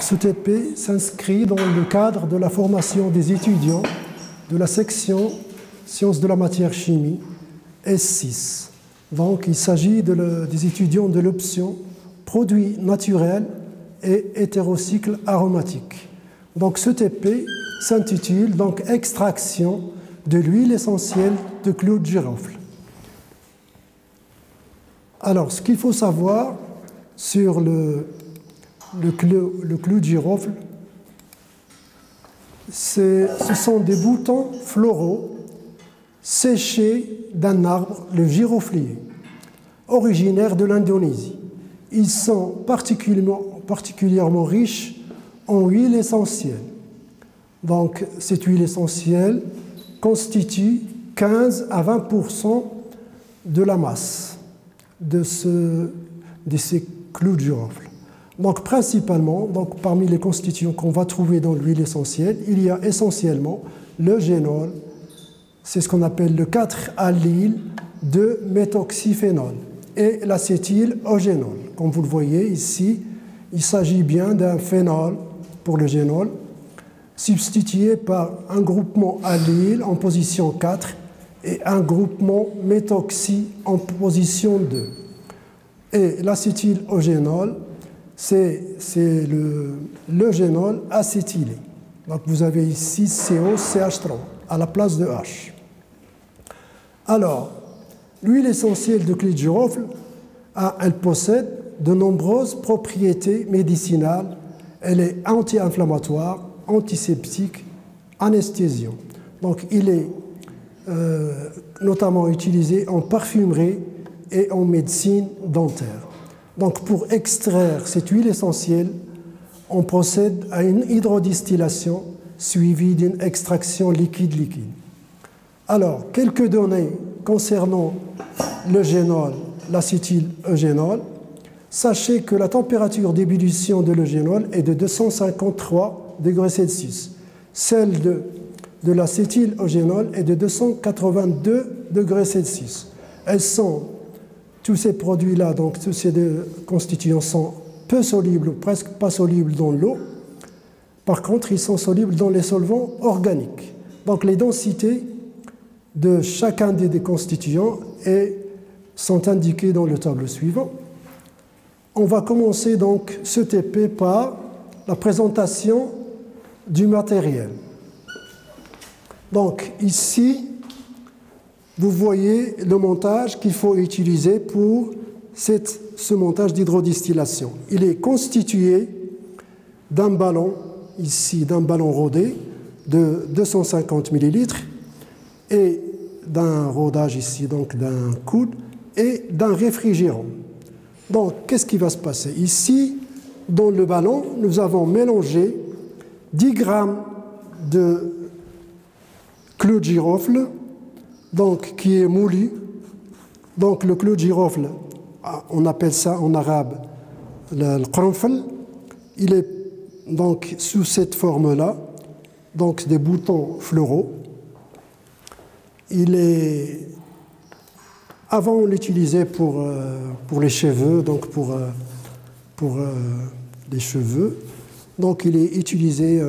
ce TP s'inscrit dans le cadre de la formation des étudiants de la section Sciences de la matière chimie S6. Donc il s'agit des étudiants de l'option Produits naturels et hétérocycles aromatiques. Donc ce TP s'intitule donc Extraction de l'huile essentielle de clou de girofle. Alors, ce qu'il faut savoir sur le clou de girofle, ce sont des boutons floraux séchés d'un arbre, le giroflier, originaire de l'Indonésie. Ils sont particulièrement riches en huile essentielle. Donc, cette huile essentielle constitue 15 à 20% de la masse de ces clous de girofle. Donc, principalement, parmi les constituants qu'on va trouver dans l'huile essentielle, il y a essentiellement le génol, c'est ce qu'on appelle le 4-allyle de méthoxyphénol, et l'acétylogénol. Comme vous le voyez ici, il s'agit bien d'un phénol pour le génol, substitué par un groupement allyle en position 4 et un groupement méthoxy en position 2. Et l'acétylogénol, c'est le génol acétylé. Donc vous avez ici COCH3 à la place de H. Alors, l'huile essentielle de clé de girofle, elle possède de nombreuses propriétés médicinales. Elle est anti-inflammatoire, antiseptique, anesthésiant. Donc il est notamment utilisé en parfumerie et en médecine dentaire. Donc pour extraire cette huile essentielle, on procède à une hydrodistillation suivie d'une extraction liquide-liquide. Alors, quelques données concernant le génol, l'acétylogénol. Sachez que la température d'ébullition de l'eugénol est de 253 degrés Celsius. Celle de l'acétylogénol est de 282 degrés Celsius. Tous ces produits-là, donc tous ces deux constituants sont peu solubles ou presque pas solubles dans l'eau. Par contre, ils sont solubles dans les solvants organiques. Donc les densités de chacun des constituants sont indiquées dans le tableau suivant. On va commencer donc ce TP par la présentation du matériel. Donc ici, vous voyez le montage qu'il faut utiliser pour ce montage d'hydrodistillation. Il est constitué d'un ballon, ici d'un ballon rodé de 250 ml et d'un rodage ici, donc d'un coude et d'un réfrigérant. Donc, qu'est-ce qui va se passer? Ici, dans le ballon, nous avons mélangé 10 grammes de clou de girofle, donc, qui est moulu. Donc, le clou de girofle, on appelle ça en arabe le qranfl. Il est donc sous cette forme-là, donc des boutons fleuraux. Avant, on l'utilisait pour les cheveux, donc pour les cheveux. Donc, il est utilisé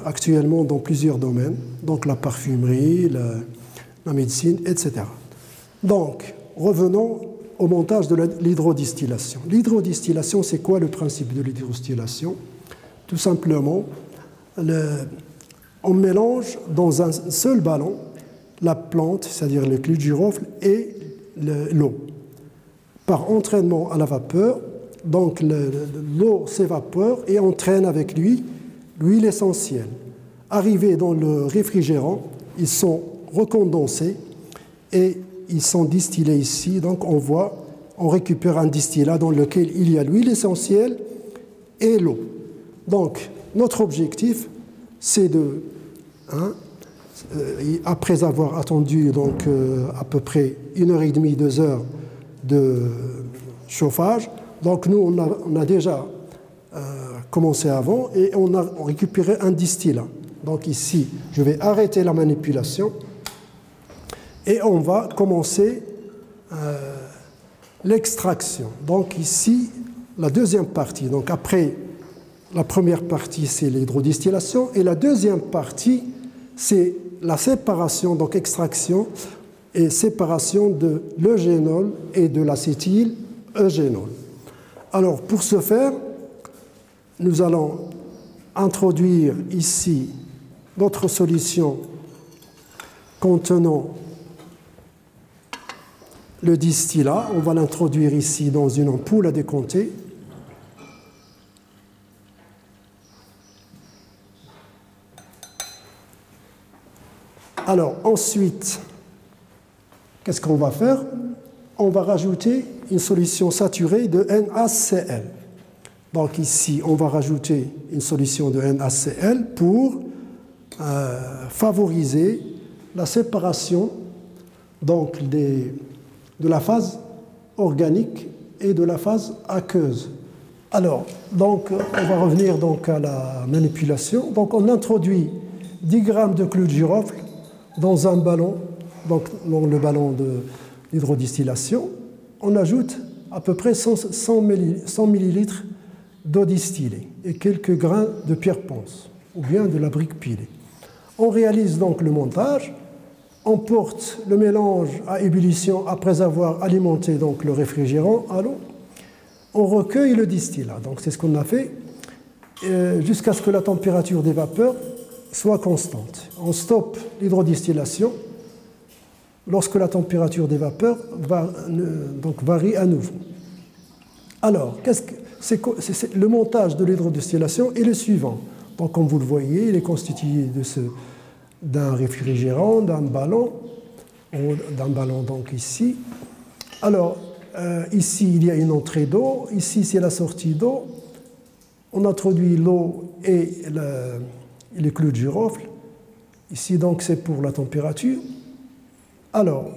actuellement dans plusieurs domaines, donc la parfumerie, la médecine, etc. Donc, revenons au montage de l'hydrodistillation. L'hydrodistillation, c'est quoi le principe de l'hydrodistillation? Tout simplement, on mélange dans un seul ballon la plante, c'est-à-dire le clou de girofle, et l'eau. Par entraînement à la vapeur, donc l'eau s'évapore et entraîne avec lui l'huile essentielle. Arrivés dans le réfrigérant, ils sont recondensés et ils sont distillés ici. Donc on récupère un distillat dans lequel il y a l'huile essentielle et l'eau. Donc notre objectif, c'est après avoir attendu donc, à peu près 1h30, 2 heures de chauffage, donc nous on a déjà commencé avant et on a récupéré un distillat. Donc ici, je vais arrêter la manipulation et on va commencer l'extraction. Donc ici, la deuxième partie, donc après la première partie, c'est l'hydrodistillation, et la deuxième partie, c'est la séparation, donc extraction et séparation de l'eugénol et de l'acétyl-eugénol. Alors, pour ce faire, nous allons introduire ici notre solution contenant le distillat. On va l'introduire ici dans une ampoule à décompter. Alors, ensuite, qu'est-ce qu'on va faire? On va rajouter une solution saturée de NaCl. Donc ici, on va rajouter une solution de NaCl pour favoriser la séparation donc, de la phase organique et de la phase aqueuse. Alors, donc, on va revenir donc, à la manipulation. Donc, on introduit 10 grammes de clou de girofle dans un ballon, donc dans le ballon d'hydrodistillation. On ajoute à peu près 100 millilitres d'eau distillée et quelques grains de pierre ponce ou bien de la brique pilée. On réalise donc le montage, on porte le mélange à ébullition après avoir alimenté donc le réfrigérant à l'eau, on recueille le distillat. Donc c'est ce qu'on a fait jusqu'à ce que la température des vapeurs soit constante. On stoppe l'hydrodistillation lorsque la température des vapeurs varie à nouveau. Alors, le montage de l'hydrodistillation est le suivant. Donc, comme vous le voyez, il est constitué d'un réfrigérant, d'un ballon donc ici. Alors, ici, il y a une entrée d'eau. Ici, c'est la sortie d'eau. On introduit l'eau et les clous de girofle. Ici, donc, c'est pour la température. Alors,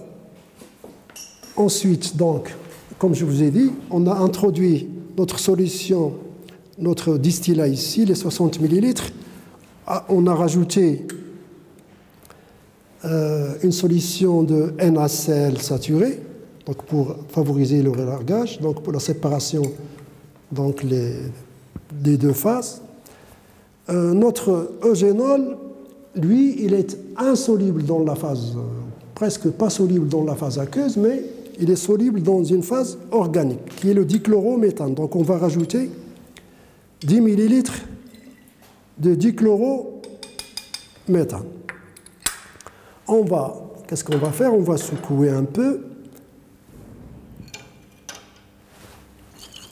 ensuite, donc, comme je vous ai dit, on a introduit notre solution, notre distillat ici, les 60 millilitres. On a rajouté une solution de NaCl saturé, donc pour favoriser le relargage, donc pour la séparation donc des deux phases. Notre eugénol, lui, il est insoluble dans la phase, presque pas soluble dans la phase aqueuse, mais il est soluble dans une phase organique, qui est le dichlorométhane. Donc on va rajouter 10 millilitres de dichlorométhane. Qu'est-ce qu'on va faire? On va secouer un peu.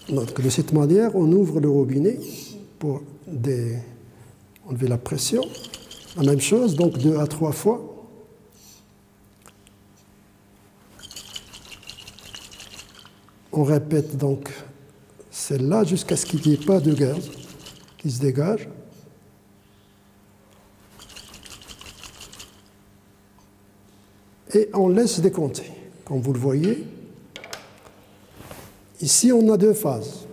Donc de cette manière, on ouvre le robinet pour enlever la pression. La même chose, donc 2 à 3 fois. On répète donc celle-là jusqu'à ce qu'il n'y ait pas de gaz qui se dégage. Et on laisse décompter. Comme vous le voyez, ici on a deux phases.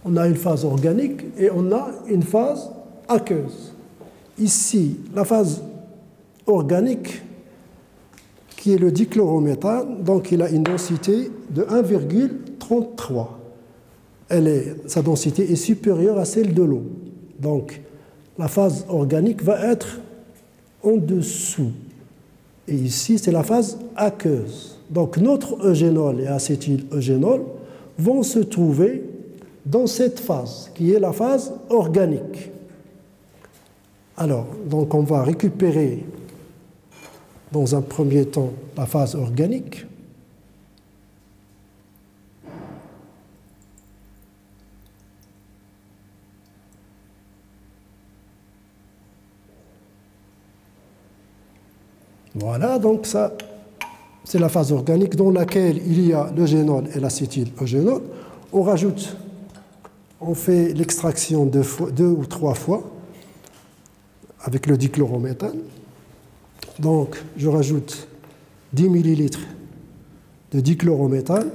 On a une phase organique et on a une phase aqueuse. Ici, la phase organique, qui est le dichlorométhane, donc il a une densité de 1,33. Sa densité est supérieure à celle de l'eau. Donc, la phase organique va être en dessous. Et ici, c'est la phase aqueuse. Donc, notre eugénol et acétyl-eugénol vont se trouver dans cette phase, qui est la phase organique. Alors, donc on va récupérer dans un premier temps la phase organique. Voilà, donc ça, c'est la phase organique dans laquelle il y a l'eugénol et l'acétyl-eugénol. On fait l'extraction 2 ou 3 fois avec le dichlorométhane. Donc, je rajoute 10 millilitres de dichlorométhane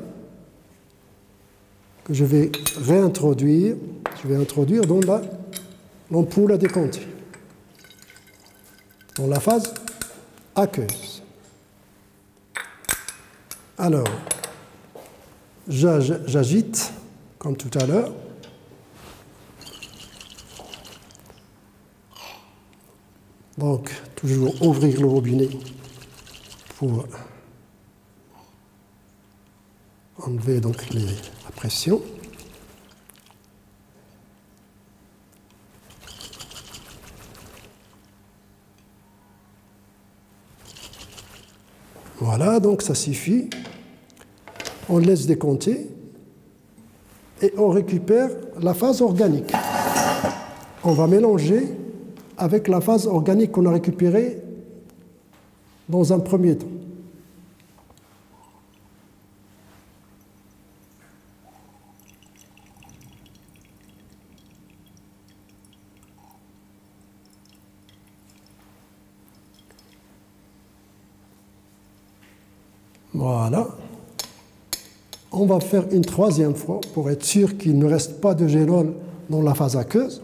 que je vais réintroduire. Je vais introduire dans l'ampoule à décompter, dans la phase aqueuse. Alors, j'agite comme tout à l'heure. Donc, toujours ouvrir le robinet pour enlever donc la pression. Voilà, donc ça suffit. On laisse décompter et on récupère la phase organique. On va mélanger avec la phase organique qu'on a récupérée dans un premier temps. Voilà. On va faire une troisième fois pour être sûr qu'il ne reste pas de génol dans la phase aqueuse.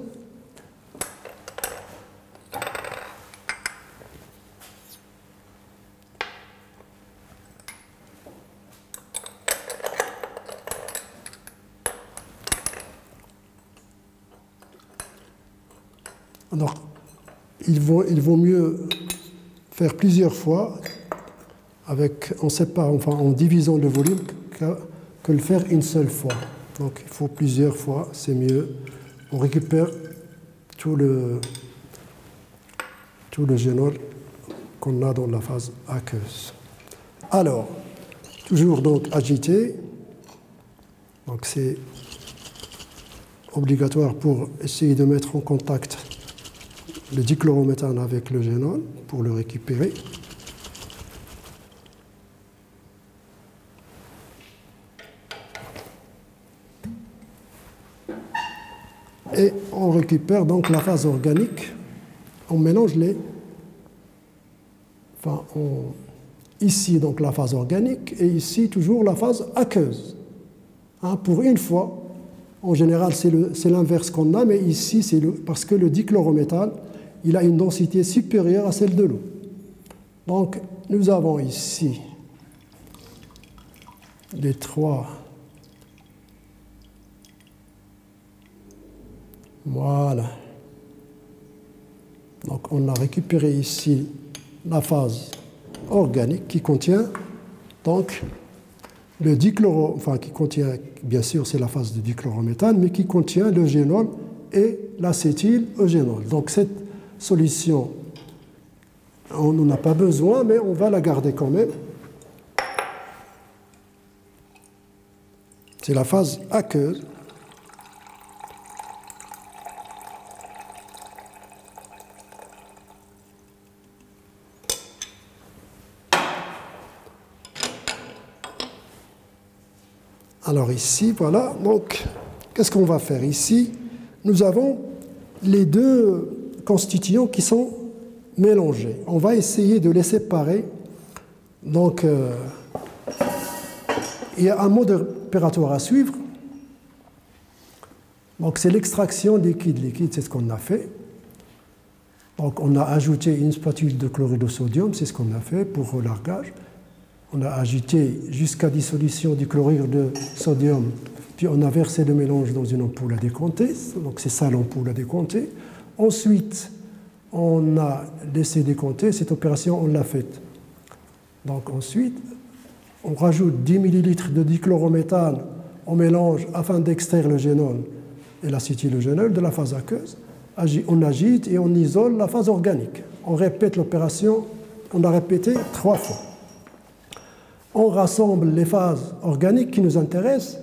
Alors, il vaut mieux faire plusieurs fois en divisant le volume que le faire une seule fois. Donc il faut plusieurs fois, c'est mieux. On récupère tout le génol qu'on a dans la phase aqueuse. Alors, toujours donc agiter. Donc c'est obligatoire pour essayer de mettre en contact le dichlorométhane avec le génol pour le récupérer. Et on récupère donc la phase organique. On mélange ici donc la phase organique et ici toujours la phase aqueuse. Pour une fois, en général c'est l'inverse qu'on a, mais ici c'est parce que le dichlorométhane il a une densité supérieure à celle de l'eau. Donc nous avons ici les trois. Voilà. Donc on a récupéré ici la phase organique qui contient donc le qui contient, bien sûr c'est la phase de dichlorométhane, mais qui contient le génol et l'acétyl-eugénol. Donc cette solution, on n'en a pas besoin, mais on va la garder quand même. C'est la phase aqueuse. Alors ici, voilà, donc qu'est-ce qu'on va faire ici? Nous avons les deux constituants qui sont mélangés. On va essayer de les séparer. Donc, il y a un mode opératoire à suivre. Donc, c'est l'extraction liquide-liquide, c'est ce qu'on a fait. Donc, on a ajouté une spatule de chlorure de sodium, c'est ce qu'on a fait pour relargage. On a agité jusqu'à dissolution du chlorure de sodium, puis on a versé le mélange dans une ampoule à décompter, donc c'est ça l'ampoule à décompter. Ensuite, on a laissé décompter, cette opération on l'a faite. Donc ensuite, on rajoute 10 ml de dichlorométhane au mélange afin d'extraire le génol et l'acétyl-eugénol de la phase aqueuse. On agite et on isole la phase organique. On répète l'opération, on l'a répété 3 fois. On rassemble les phases organiques qui nous intéressent,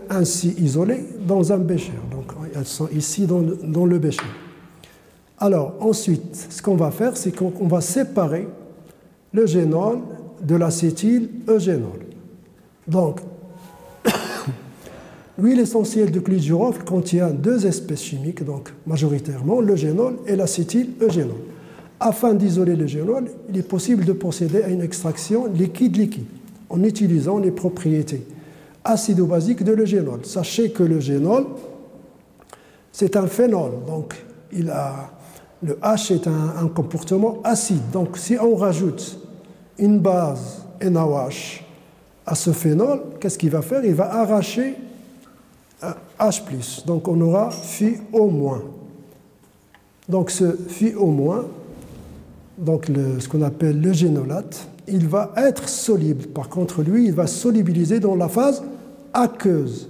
ainsi isolées, dans un bécher. Donc, elles sont ici dans le bécher. Alors, ensuite, ce qu'on va faire, c'est qu'on va séparer le génol de l'acétyl-eugénol. Donc, l'huile essentielle de clou de girofle contient 2 espèces chimiques, donc majoritairement le génol et l'acétyl-eugénol. Afin d'isoler le génol, il est possible de procéder à une extraction liquide-liquide en utilisant les propriétés acido-basiques de l'eugénol. Sachez que le génol, c'est un phénol, donc le H est un comportement acide. Donc si on rajoute une base NaOH à ce phénol, qu'est-ce qu'il va faire? Il va arracher H+. Donc on aura FiO-. Donc ce phi au moins, donc ce qu'on appelle le génolate, il va être soluble. Par contre, lui, il va solubiliser dans la phase aqueuse.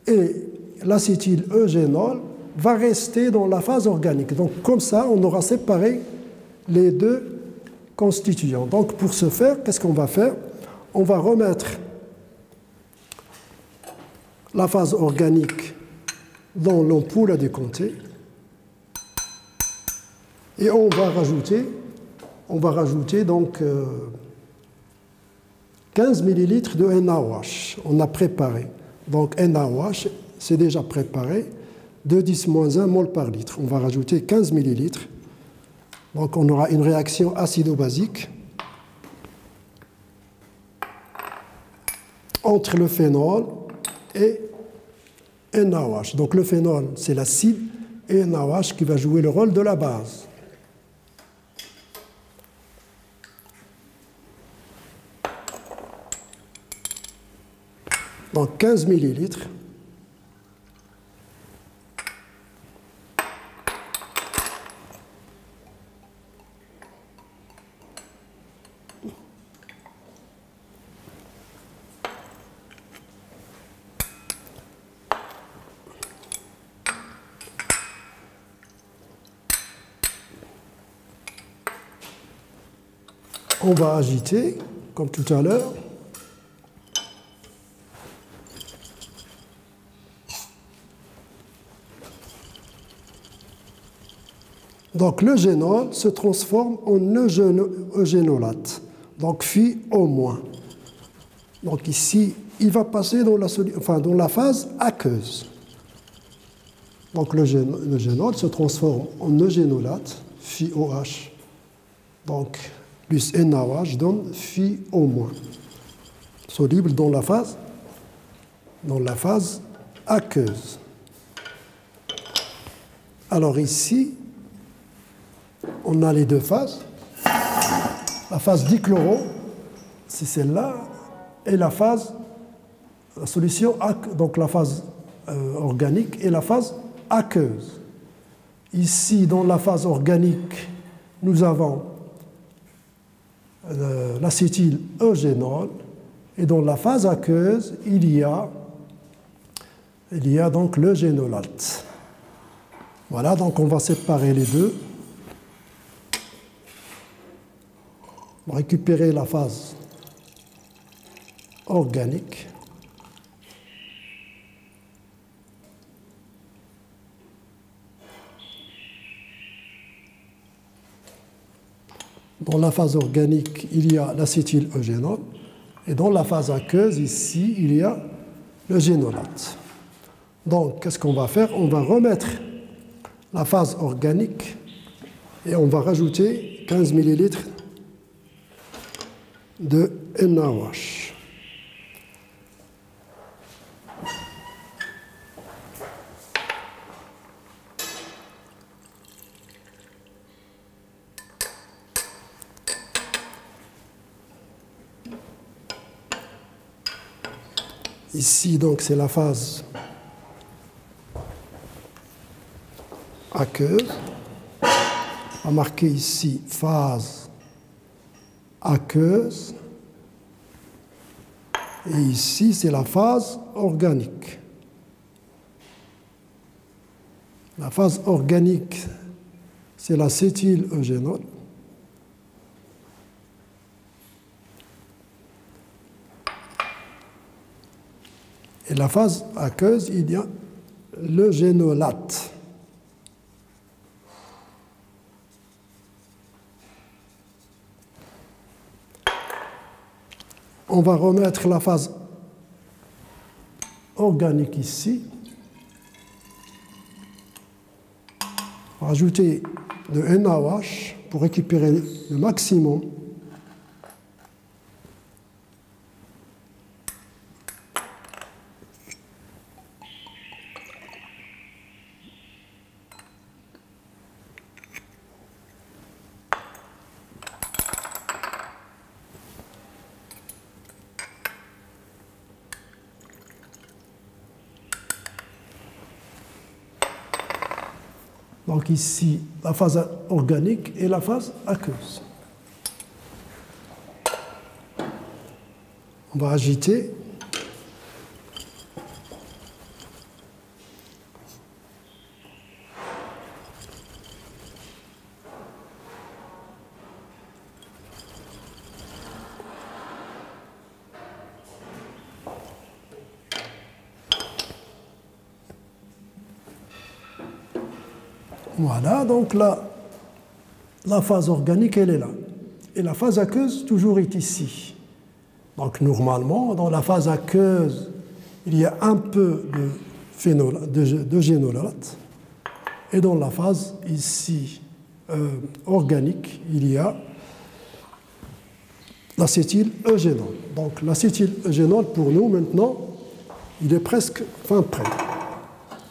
Et l'acétyl-eugénol va rester dans la phase organique. Donc comme ça, on aura séparé les deux constituants. Donc pour ce faire, qu'est-ce qu'on va faire? On va remettre la phase organique dans l'ampoule à décompter et on va rajouter donc 15 ml de NaOH. On a préparé. Donc NaOH, c'est déjà préparé, 2,10-1 mol par litre. On va rajouter 15 ml. Donc on aura une réaction acido-basique entre le phénol et NaOH. Donc le phénol, c'est l'acide, et NaOH qui va jouer le rôle de la base. Donc 15 millilitres. On va agiter, comme tout à l'heure. Donc le génol se transforme en eugénolate, donc phi au moins. Donc ici, il va passer dans la phase aqueuse. Donc le génol se transforme en eugénolate, phi OH. Donc plus NaOH donne phi au moins, soluble dans la phase aqueuse. Alors ici, on a les deux phases. La phase dichloro, c'est celle-là, et la solution, donc la phase organique et la phase aqueuse. Ici, dans la phase organique, nous avons l'acétyl-eugénol, et dans la phase aqueuse, il y a donc le génolate. Voilà, donc on va séparer les deux. On va récupérer la phase organique. Dans la phase organique, il y a l'acétyl-eugénol. Et dans la phase aqueuse, ici, il y a le génolate. Donc, qu'est-ce qu'on va faire? On va remettre la phase organique et on va rajouter 15 ml de NaOH. Ici, donc, c'est la phase aqueuse. On va marquer ici phase aqueuse. Et ici, c'est la phase organique. La phase organique, c'est l'acétyl-eugénol. Et la phase aqueuse, il y a le génolate. On va remettre la phase organique ici. Rajouter de NaOH pour récupérer le maximum. Donc ici, la phase organique et la phase aqueuse. On va agiter. Voilà, donc là, la phase organique, elle est là. Et la phase aqueuse, toujours, est ici. Donc, normalement, dans la phase aqueuse, il y a un peu de génolate. Et dans la phase, ici, organique, il y a l'acétyl-eugénol. Donc, l'acétyl-eugénol, pour nous, maintenant, il est presque fin prêt.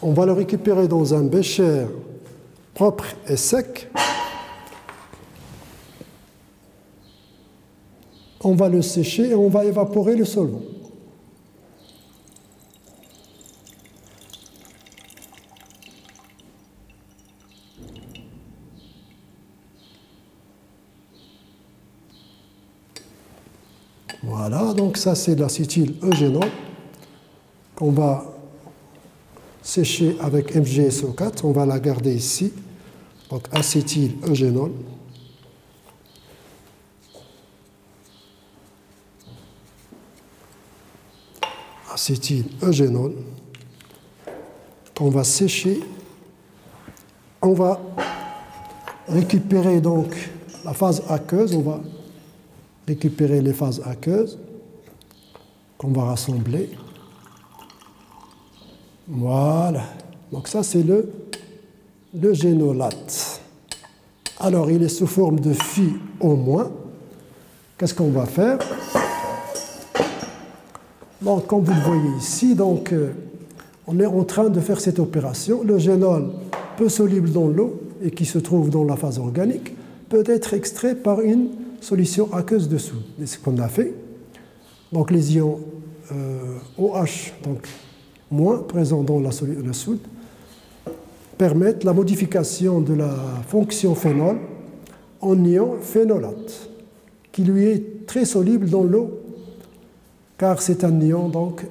On va le récupérer dans un bécher propre et sec. On va le sécher et on va évaporer le solvant. Voilà, donc ça c'est l'acétyl-eugénol qu'on va sécher avec MgSO4. On va la garder ici. Donc acétyl-eugénol. Acétyl-eugénol qu'on va sécher. On va récupérer donc la phase aqueuse. On va récupérer les phases aqueuses qu'on va rassembler. Voilà. Donc ça c'est le génolate. Alors il est sous forme de phi au moins. Qu'est-ce qu'on va faire? Donc, comme vous le voyez ici, donc, on est en train de faire cette opération. Le génol peu soluble dans l'eau et qui se trouve dans la phase organique peut être extrait par une solution aqueuse de soude. C'est ce qu'on a fait. Donc, les ions OH, donc moins présents dans la soude, permettent la modification de la fonction phénol en ion phénolate, qui lui est très soluble dans l'eau, car c'est un ion, donc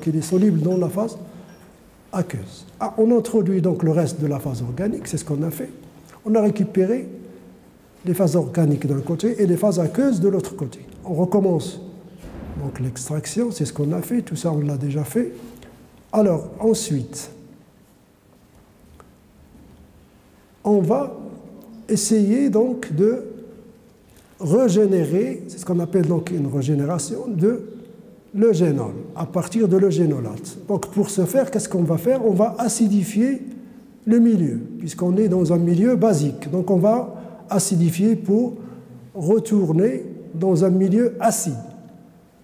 il est soluble dans la phase aqueuse. Ah, on introduit donc le reste de la phase organique, c'est ce qu'on a fait. On a récupéré les phases organiques d'un côté et les phases aqueuses de l'autre côté. On recommence donc l'extraction, c'est ce qu'on a fait, tout ça on l'a déjà fait. Alors ensuite, on va essayer donc de régénérer, c'est ce qu'on appelle donc une régénération de l'eugénol, à partir de l'eugénolate. Donc pour ce faire, qu'est-ce qu'on va faire? On va acidifier le milieu, puisqu'on est dans un milieu basique. Donc on va acidifier pour retourner dans un milieu acide.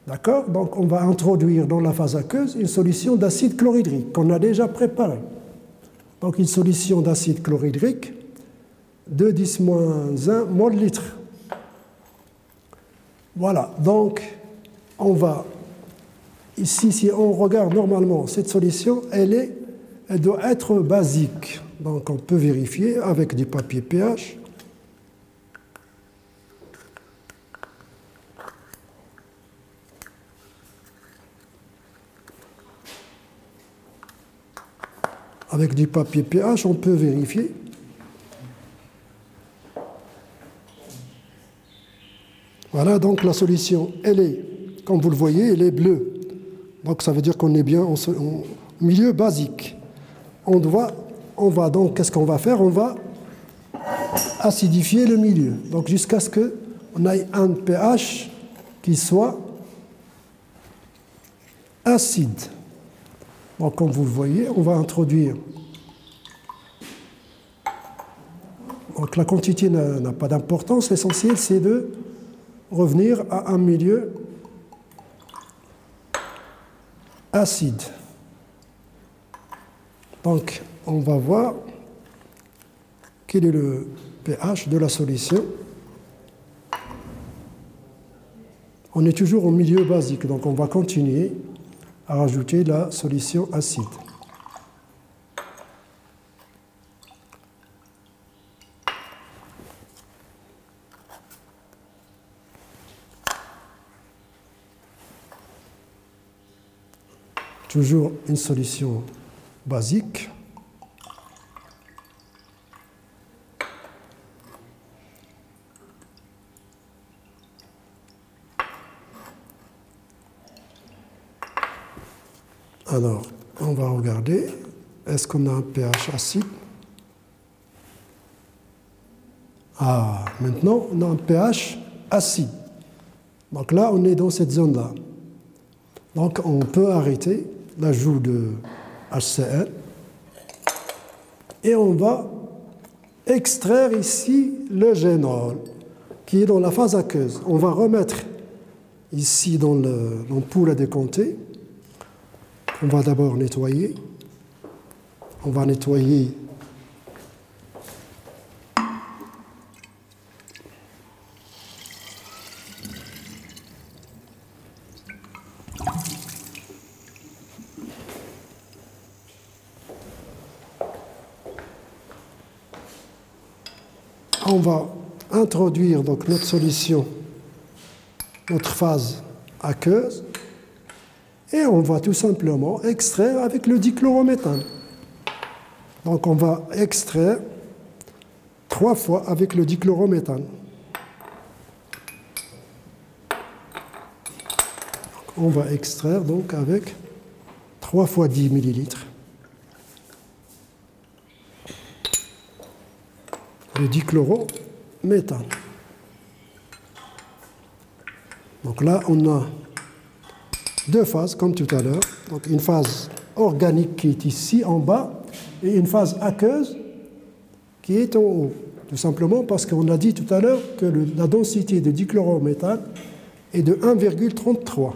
D'accord? Donc on va introduire dans la phase aqueuse une solution d'acide chlorhydrique qu'on a déjà préparée. Donc une solution d'acide chlorhydrique de 10-1 mol/litre. Voilà, donc on va, ici, si on regarde normalement cette solution, elle doit être basique. Donc on peut vérifier avec du papier pH. Avec du papier pH, on peut vérifier. Voilà, donc la solution, elle est, comme vous le voyez, elle est bleue. Donc ça veut dire qu'on est bien en milieu basique. On va donc, qu'est-ce qu'on va faire? On va acidifier le milieu. Donc jusqu'à ce qu'on ait un pH qui soit acide. Donc comme vous le voyez, on va introduire. Donc la quantité n'a pas d'importance. L'essentiel, c'est de revenir à un milieu acide. Donc, on va voir quel est le pH de la solution. On est toujours au milieu basique, donc on va continuer à rajouter la solution acide. toujours une solution basique. Alors, on va regarder, est-ce qu'on a un pH acide? Ah, maintenant, on a un pH acide. Donc là, on est dans cette zone-là. Donc, on peut arrêter l'ajout de HCl. Et on va extraire ici le génol, qui est dans la phase aqueuse. On va remettre ici dans l'ampoule à décompter. On va d'abord nettoyer. On va nettoyer on va introduire donc notre solution, notre phase aqueuse, et on va tout simplement extraire avec le dichlorométhane. Donc on va extraire 3 fois avec le dichlorométhane. On va extraire donc avec 3 fois 10 millilitres. Le dichlorométhane. Donc là, on a 2 phases, comme tout à l'heure. Donc une phase organique qui est ici en bas et une phase aqueuse qui est en haut. Tout simplement parce qu'on a dit tout à l'heure que la densité de dichlorométhane est de 1,33.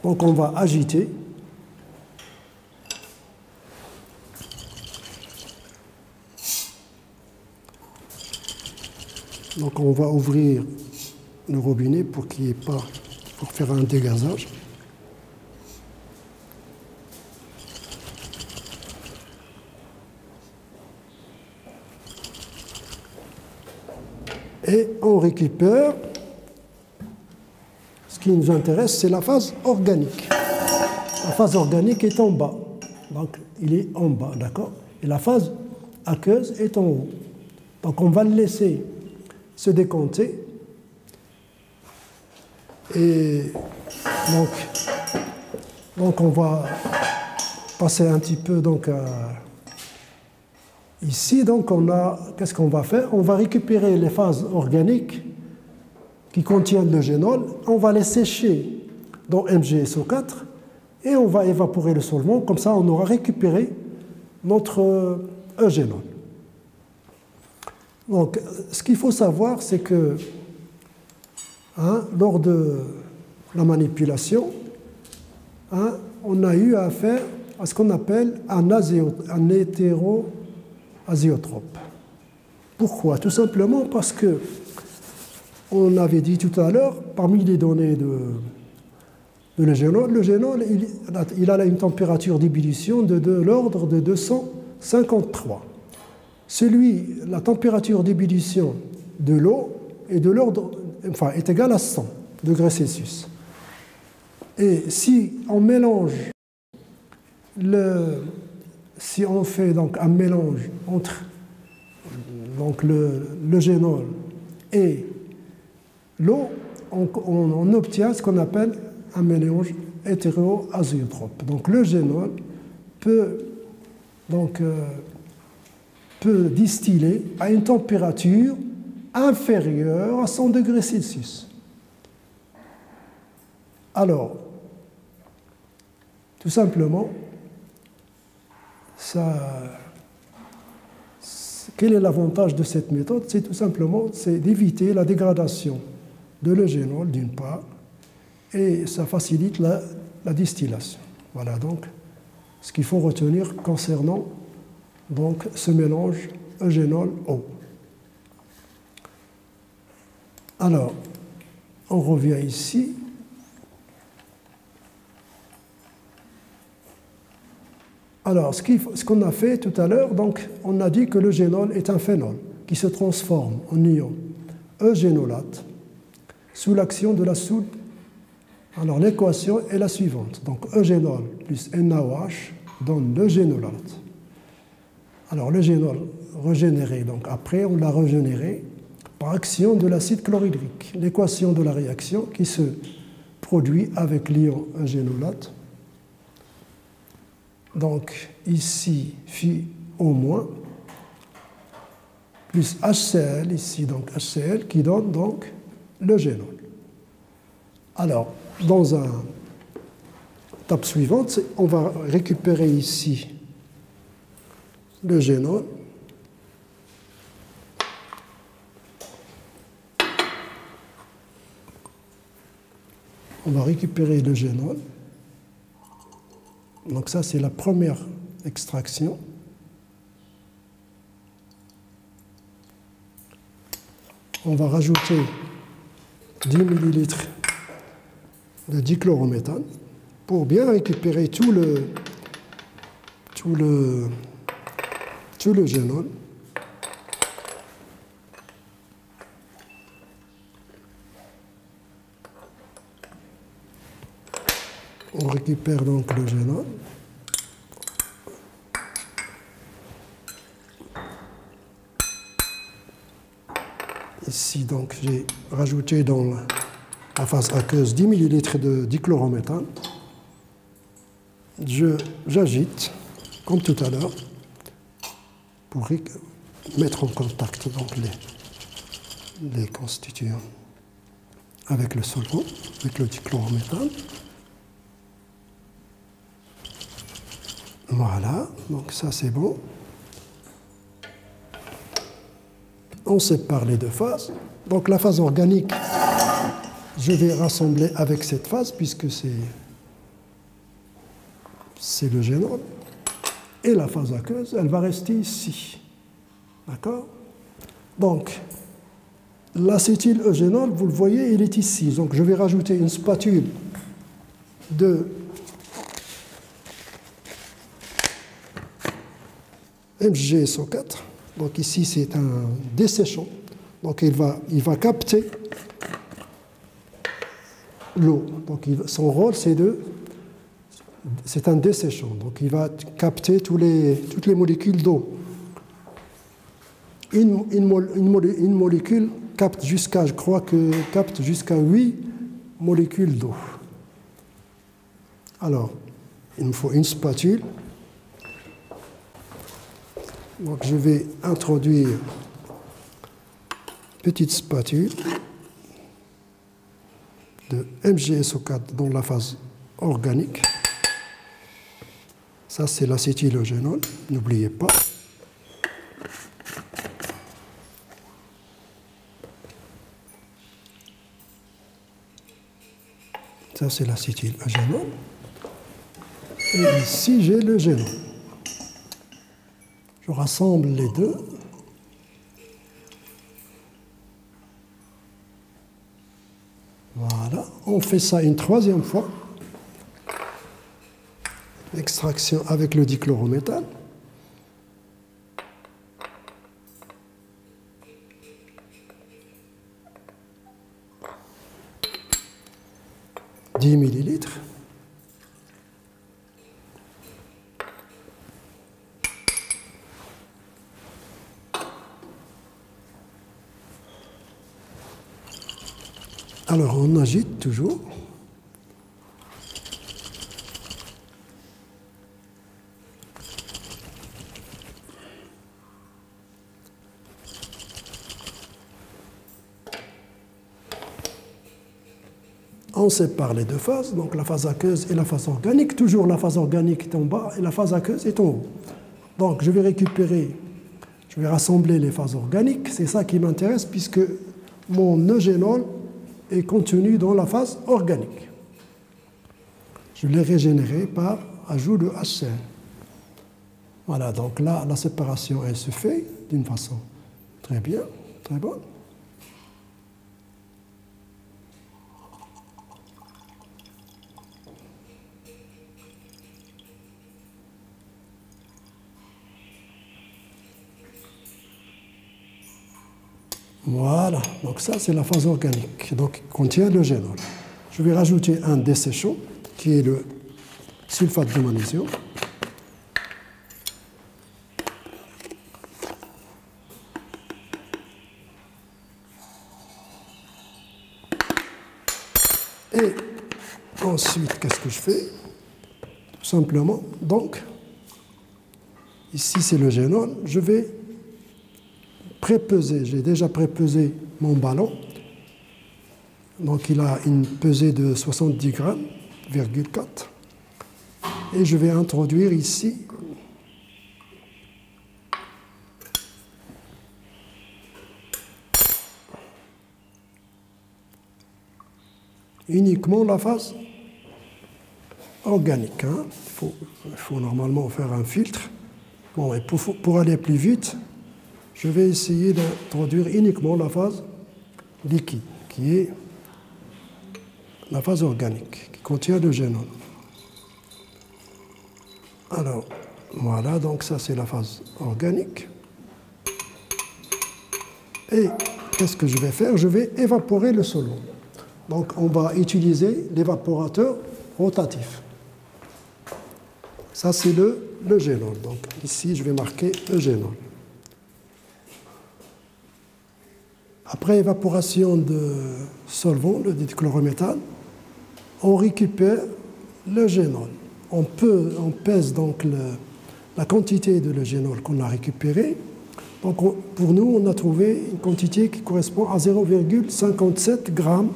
Donc on va agiter. Donc on va ouvrir le robinet pour qu'il n'y ait pas, pour faire un dégazage. Et on récupère, ce qui nous intéresse, c'est la phase organique. La phase organique est en bas, donc il est en bas, d'accord? Et la phase aqueuse est en haut. Donc on va le laisser se décompter. Et donc on va passer un petit peu donc ici. Donc qu'est-ce qu'on va faire? On va récupérer les phases organiques qui contiennent le génol. On va les sécher dans MgSO4 et on va évaporer le solvant. Comme ça, on aura récupéré notre eugénol. Donc, ce qu'il faut savoir, c'est que lors de la manipulation, on a eu affaire à ce qu'on appelle un hétéroazéotrope. Pourquoi? Tout simplement parce que on avait dit tout à l'heure, parmi les données de l'eugénol, il a une température d'ébullition de l'ordre de 253. La température d'ébullition de l'eau est est égale à 100 degrés Celsius. Et si on mélange si on fait donc un mélange entre donc l'eugénol et l'eau, on obtient ce qu'on appelle un mélange hétéroazéotrope. Donc l'eugénol peut distiller à une température inférieure à 100 degrés Celsius. Alors, tout simplement, quel est l'avantage de cette méthode? C'est tout simplement d'éviter la dégradation de l'eugénol d'une part, et ça facilite la distillation. Voilà donc ce qu'il faut retenir concernant donc ce mélange eugénol-eau. Alors, on revient ici. Alors, ce qu'on a fait tout à l'heure, donc, on a dit que l'eugénol est un phénol qui se transforme en ion eugénolate sous l'action de la soude Alors l'équation est la suivante. Donc eugénol plus NaOH donne le génolate. Alors le génol régénéré, donc après on l'a régénéré par action de l'acide chlorhydrique. L'équation de la réaction qui se produit avec l'ion eugénolate. Donc ici phi au moins plus HCl ici donc HCl qui donne donc le génol. Alors dans la étape suivante, on va récupérer ici le génol. On va récupérer le génol. Donc ça, c'est la première extraction. On va rajouter 10 ml de dichlorométhane pour bien récupérer tout le génol. On récupère donc le génol. Ici, donc, j'ai rajouté dans la phase aqueuse 10 ml de dichlorométhane. J'agite, comme tout à l'heure, pour mettre en contact donc, les constituants avec le solvant, avec le dichlorométhane. Voilà, donc ça c'est bon. On sépare les deux phases. Donc la phase organique, je vais rassembler avec cette phase puisque c'est le génol. Et la phase aqueuse, elle va rester ici. D'accord? Donc, l'acétyl-eugénol, vous le voyez, il est ici. Donc je vais rajouter une spatule de MgSO4. Donc ici, c'est un desséchant. Donc il va capter l'eau. Donc son rôle, c'est un desséchant. Donc il va capter toutes les molécules d'eau. Une molécule capte jusqu'à, je crois que capte jusqu'à 8 molécules d'eau. Alors, il me faut une spatule. Donc je vais introduire une petite spatule de MgSO4 dans la phase organique. Ça, c'est l'acétyl-eugénol, n'oubliez pas. Ça, c'est l'acétyl-eugénol. Et ici, j'ai le génol. Je rassemble les deux. Voilà. On fait ça une troisième fois. Extraction avec le dichlorométhane. « 10 millilitres. Alors, on agite toujours. On sépare les deux phases, donc la phase aqueuse et la phase organique. Toujours la phase organique est en bas et la phase aqueuse est en haut. Donc, je vais rassembler les phases organiques. C'est ça qui m'intéresse puisque mon eugénol est contenu dans la phase organique. Je l'ai régénéré par ajout de HCl. Voilà, donc là, la séparation, elle se fait d'une façon très bien, très bonne. Voilà, donc ça c'est la phase organique, donc qui contient le génol. je vais rajouter un desséchant, qui est le sulfate de magnésium. Et ensuite, qu'est-ce que je fais? Tout simplement, donc, ici c'est le génol, je vais prépeser, j'ai déjà prépesé mon ballon, donc il a une pesée de 70 grammes, 4, et je vais introduire ici uniquement la phase organique. Hein. Il faut normalement faire un filtre. Bon, et pour aller plus vite, je vais essayer d'introduire uniquement la phase liquide, qui est la phase organique, qui contient le génol. Alors, voilà, donc ça c'est la phase organique. Et qu'est-ce que je vais faire? Je vais évaporer le solvant. Donc on va utiliser l'évaporateur rotatif. Ça c'est le génol. Donc ici je vais marquer le génol. Après évaporation de solvant, le dichlorométhane, on récupère le génol. On pèse donc la quantité de le génol qu'on a récupéré. Donc pour nous, on a trouvé une quantité qui correspond à 0,57 grammes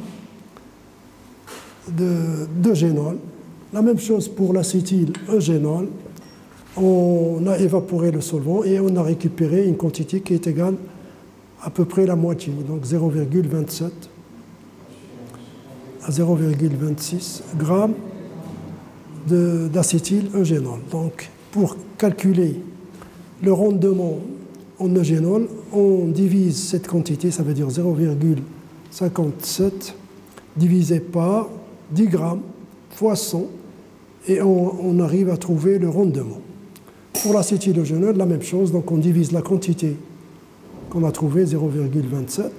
de génol. La même chose pour l'acétyl-eugénol. On a évaporé le solvant et on a récupéré une quantité qui est égale à peu près la moitié, donc 0,27 à 0,26 grammes d'acétyl-eugénol. Donc pour calculer le rendement en eugénol, on divise cette quantité, ça veut dire 0,57 divisé par 10 grammes fois 100, et on arrive à trouver le rendement. Pour l'acétyl-eugénol, la même chose, donc on divise la quantité qu'on a trouvée, 0,27,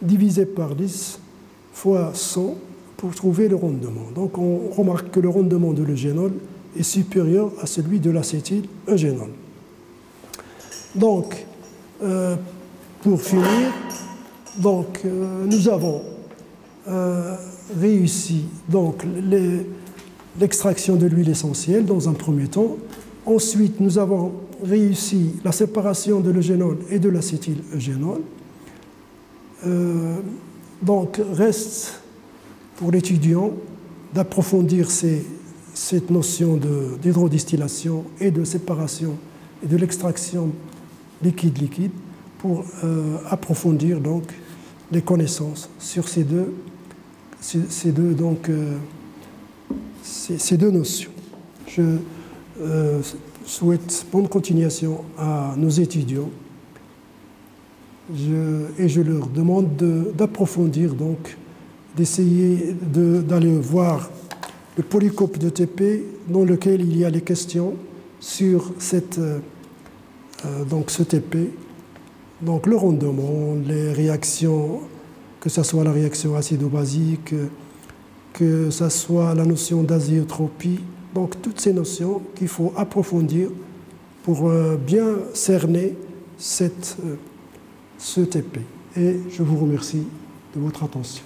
divisé par 10 fois 100 pour trouver le rendement. Donc on remarque que le rendement de l'eugénol est supérieur à celui de l'acétyl-eugénol. Donc, pour finir, donc, nous avons réussi donc l'extraction de l'huile essentielle dans un premier temps. Ensuite, nous avons réussi la séparation de l'eugénol et de l'acétyl-eugénol. Donc, reste pour l'étudiant d'approfondir cette notion d'hydrodistillation et de séparation et de l'extraction liquide-liquide pour approfondir donc les connaissances sur ces deux notions. Je souhaite bonne continuation à nos étudiants et je leur demande d'approfondir, donc d'essayer d'aller voir le polycope de TP dans lequel il y a les questions sur donc ce TP, donc le rendement, les réactions, que ce soit la réaction acido-basique, que ce soit la notion d'azéotropie, donc toutes ces notions qu'il faut approfondir pour bien cerner ce TP. Et je vous remercie de votre attention.